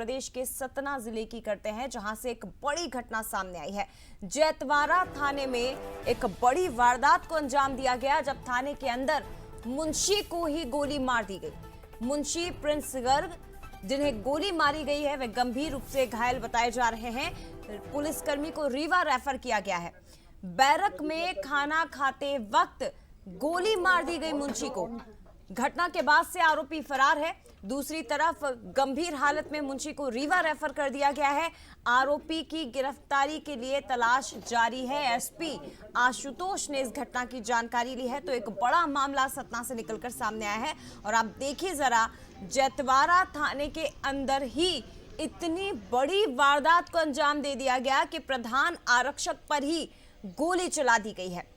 प्रदेश के सतना जिले की करते हैं, जहां से एक बड़ी घटना सामने आई है। जैतवाड़ा थाने में एक बड़ी वारदात को अंजाम दिया गया, जब थाने के अंदर मुंशी को ही गोली मार दी गई। मुंशी प्रिंस गर्ग, जिन्हें गोली मारी गई है, वे गंभीर रूप से घायल बताए जा रहे हैं। पुलिसकर्मी को रीवा रेफर किया गया है। बैरक में खाना खाते वक्त गोली मार दी गई मुंशी को। घटना के बाद से आरोपी फरार है। दूसरी तरफ गंभीर हालत में मुंशी को रीवा रेफर कर दिया गया है। आरोपी की गिरफ्तारी के लिए तलाश जारी है। एसपी आशुतोष ने इस घटना की जानकारी ली है, तो एक बड़ा मामला सतना से निकलकर सामने आया है। और आप देखिए जरा, जैतवाड़ा थाने के अंदर ही इतनी बड़ी वारदात को अंजाम दे दिया गया कि प्रधान आरक्षक पर ही गोली चला दी गई है।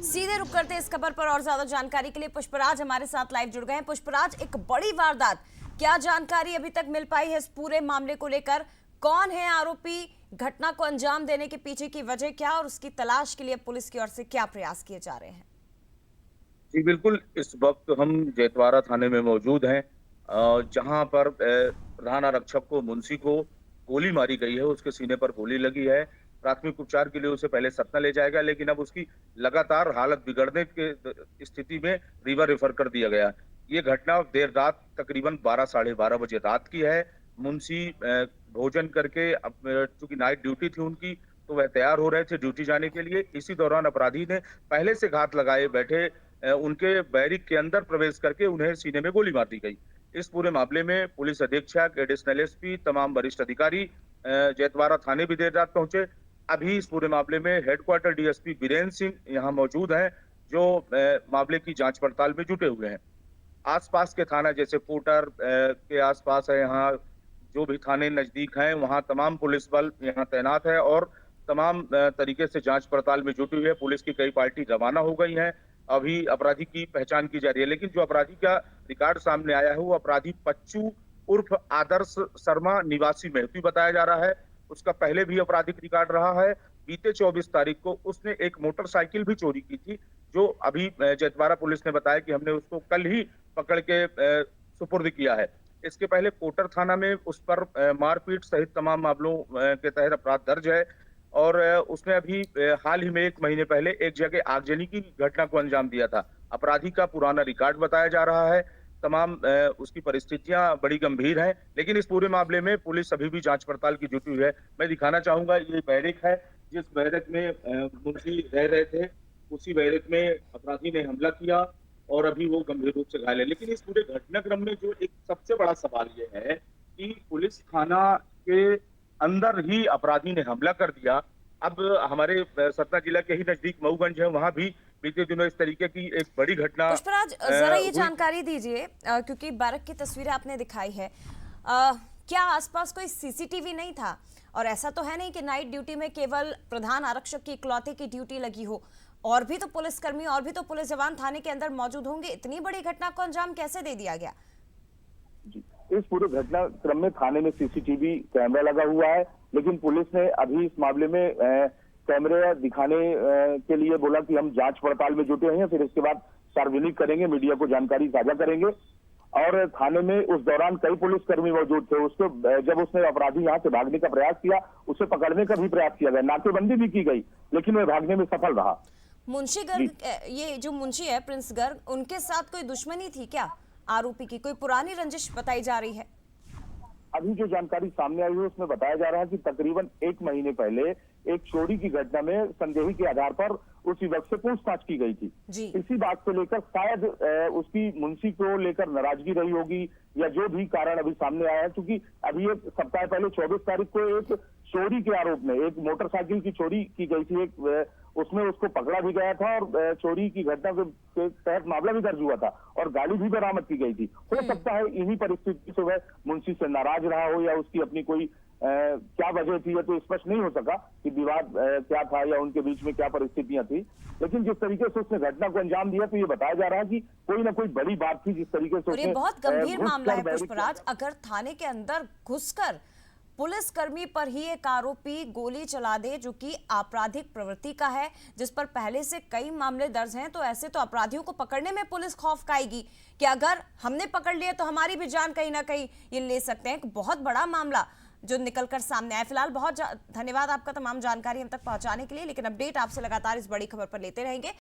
सीधे रुक करते इस खबर पर और ज्यादा जानकारी के लिए पुष्पराज हमारे साथ लाइव जुड़ गए हैं। पुष्पराज, एक बड़ी वारदात, क्या जानकारी अभी तक मिल पाई है इस पूरे मामले को लेकर? कौन है आरोपी? घटना को अंजाम देने के पीछे की वजह क्या, और उसकी तलाश के लिए पुलिस की ओर से क्या प्रयास किए जा रहे हैं? जी बिल्कुल, इस वक्त हम जैतवाड़ा थाने में मौजूद हैं, जहां पर प्रधान आरक्षक को मुंशी को गोली मारी गई है। उसके सीने पर गोली लगी है। प्राथमिक उपचार के लिए उसे पहले सतना ले जाएगा, लेकिन अब उसकी लगातार हालत बिगड़ने के स्थिति में रीवा रेफर कर दिया गया। ये घटना देर रात तकरीबन 12 साढ़े 12 बजे रात की है। मुंशी भोजन करके, चूंकि नाइट ड्यूटी थी उनकी, तो वह तैयार हो रहे थे ड्यूटी जाने के लिए। इसी दौरान अपराधी ने पहले से घात लगाए बैठे उनके बैरिक के अंदर प्रवेश करके उन्हें सीने में गोली मार दी गई। इस पूरे मामले में पुलिस अधीक्षक, एडिशनल एसपी, तमाम वरिष्ठ अधिकारी जैतवाड़ा थाने भी देर रात पहुंचे। अभी इस पूरे मामले में हेडक्वार्टर डीएसपी बीरेन्द्र सिंह यहाँ मौजूद हैं, जो मामले की जांच पड़ताल में जुटे हुए हैं। आसपास के थाना जैसे कोटर के आसपास है, यहाँ जो भी थाने नजदीक हैं, वहाँ तमाम पुलिस बल यहाँ तैनात है और तमाम तरीके से जांच पड़ताल में जुटी हुई है। पुलिस की कई पार्टी रवाना हो गई हैं। अभी अपराधी की पहचान की जा रही है, लेकिन जो अपराधी का रिकॉर्ड सामने आया है, वो अपराधी पच्चू उर्फ आदर्श शर्मा निवासी मेहती बताया जा रहा है। उसका पहले भी आपराधिक रिकॉर्ड रहा है। बीते 24 तारीख को उसने एक मोटरसाइकिल भी चोरी की थी, जो अभी जैतवाड़ा पुलिस ने बताया कि हमने उसको कल ही पकड़ के सुपुर्द किया है। इसके पहले कोटर थाना में उस पर मारपीट सहित तमाम मामलों के तहत अपराध दर्ज है। और उसने अभी हाल ही में 1 महीने पहले एक जगह आगजनी की घटना को अंजाम दिया था। अपराधी का पुराना रिकॉर्ड बताया जा रहा है। तमाम उसकी परिस्थितियां बड़ी गंभीर हैं, लेकिन इस पूरे मामले में पुलिस अभी भी जांच पड़ताल की जुटी हुई है। मैं दिखाना चाहूंगा, ये बैरक है जिस बैरक में मुंशी रह रहे थे। उसी बैरक में अपराधी ने हमला किया और अभी वो गंभीर रूप से घायल है। लेकिन इस पूरे घटनाक्रम में जो एक सबसे बड़ा सवाल ये है कि पुलिस थाना के अंदर ही अपराधी ने हमला कर दिया। अब हमारे सतना जिला के ही नजदीक मऊगंज है, वहां भी बीते दिनों इस तरीके की एक बड़ी घटना। पुष्पराज, जरा ये जानकारी दीजिए, क्योंकि बैरक की तस्वीरें आपने दिखाई है, क्या आसपास कोई सीसीटीवी नहीं था? और ऐसा तो है नहीं कि नाइट ड्यूटी में केवल प्रधान आरक्षक की इकलौते की ड्यूटी लगी हो, और भी तो पुलिसकर्मी और भी तो पुलिस जवान थाने के अंदर मौजूद होंगे। इतनी बड़ी घटना को अंजाम कैसे दे दिया गया? जी, इस पूरे घटनाक्रम में थाने में सीसीटीवी कैमरा लगा हुआ है, लेकिन पुलिस ने अभी इस मामले में कैमरे दिखाने के लिए बोला कि हम जांच पड़ताल में जुटे हैं, फिर इसके बाद सार्वजनिक करेंगे, मीडिया को जानकारी साझा करेंगे। और थाने में उस दौरान कई पुलिसकर्मी मौजूद थे। उसको जब उसने अपराधी यहाँ से भागने का प्रयास किया, उसे पकड़ने का भी प्रयास किया गया, नाकेबंदी भी की गई, लेकिन वह भागने में सफल रहा। मुंशी गर्ग, ये जो मुंशी है प्रिंस गर्ग, उनके साथ कोई दुश्मनी थी क्या आरोपी की? कोई पुरानी रंजिश बताई जा रही है? अभी जो जानकारी सामने आई है उसमें बताया जा रहा है कि तकरीबन 1 महीने पहले एक चोरी की घटना में संदेही के आधार पर उस युवक से पूछताछ की गई थी। इसी बात को लेकर शायद उसकी मुंशी को लेकर नाराजगी रही होगी, या जो भी कारण अभी सामने आया है। क्योंकि अभी एक सप्ताह पहले 24 तारीख को एक चोरी के आरोप में एक मोटरसाइकिल की चोरी की गई थी, एक उसमें उसको पकड़ा भी गया था और चोरी की घटना के तहत मामला भी दर्ज हुआ था और गाड़ी भी बरामद की गई थी। हो सकता है इन्हीं परिस्थिति से वह मुंशी से नाराज रहा हो, या उसकी अपनी कोई क्या वजह थी, तो स्पष्ट नहीं हो सका कि विवाद क्या था या उनके बीच में क्या परिस्थितियां थी। लेकिन जिस तरीके से उसने घटना को अंजाम दिया, तो ये बताया जा रहा है कि कोई ना कोई बड़ी बात थी जिस तरीके से। और ये बहुत गंभीर मामला है पुष्पराज। अगर थाने के अंदर घुसकर पुलिसकर्मी पर ही एक आरोपी गोली चला दे, जो कि आपराधिक प्रवृत्ति का है, जिस पर पहले से कई मामले दर्ज हैं, तो ऐसे तो अपराधियों को पकड़ने में पुलिस खौफ खाएगी कि अगर हमने पकड़ लिया तो हमारी भी जान कहीं ना कहीं ये ले सकते हैं। एक बहुत बड़ा मामला जो निकलकर सामने आया। फिलहाल बहुत धन्यवाद आपका तमाम जानकारी हम तक पहुंचाने के लिए, लेकिन अपडेट आपसे लगातार इस बड़ी खबर पर लेते रहेंगे।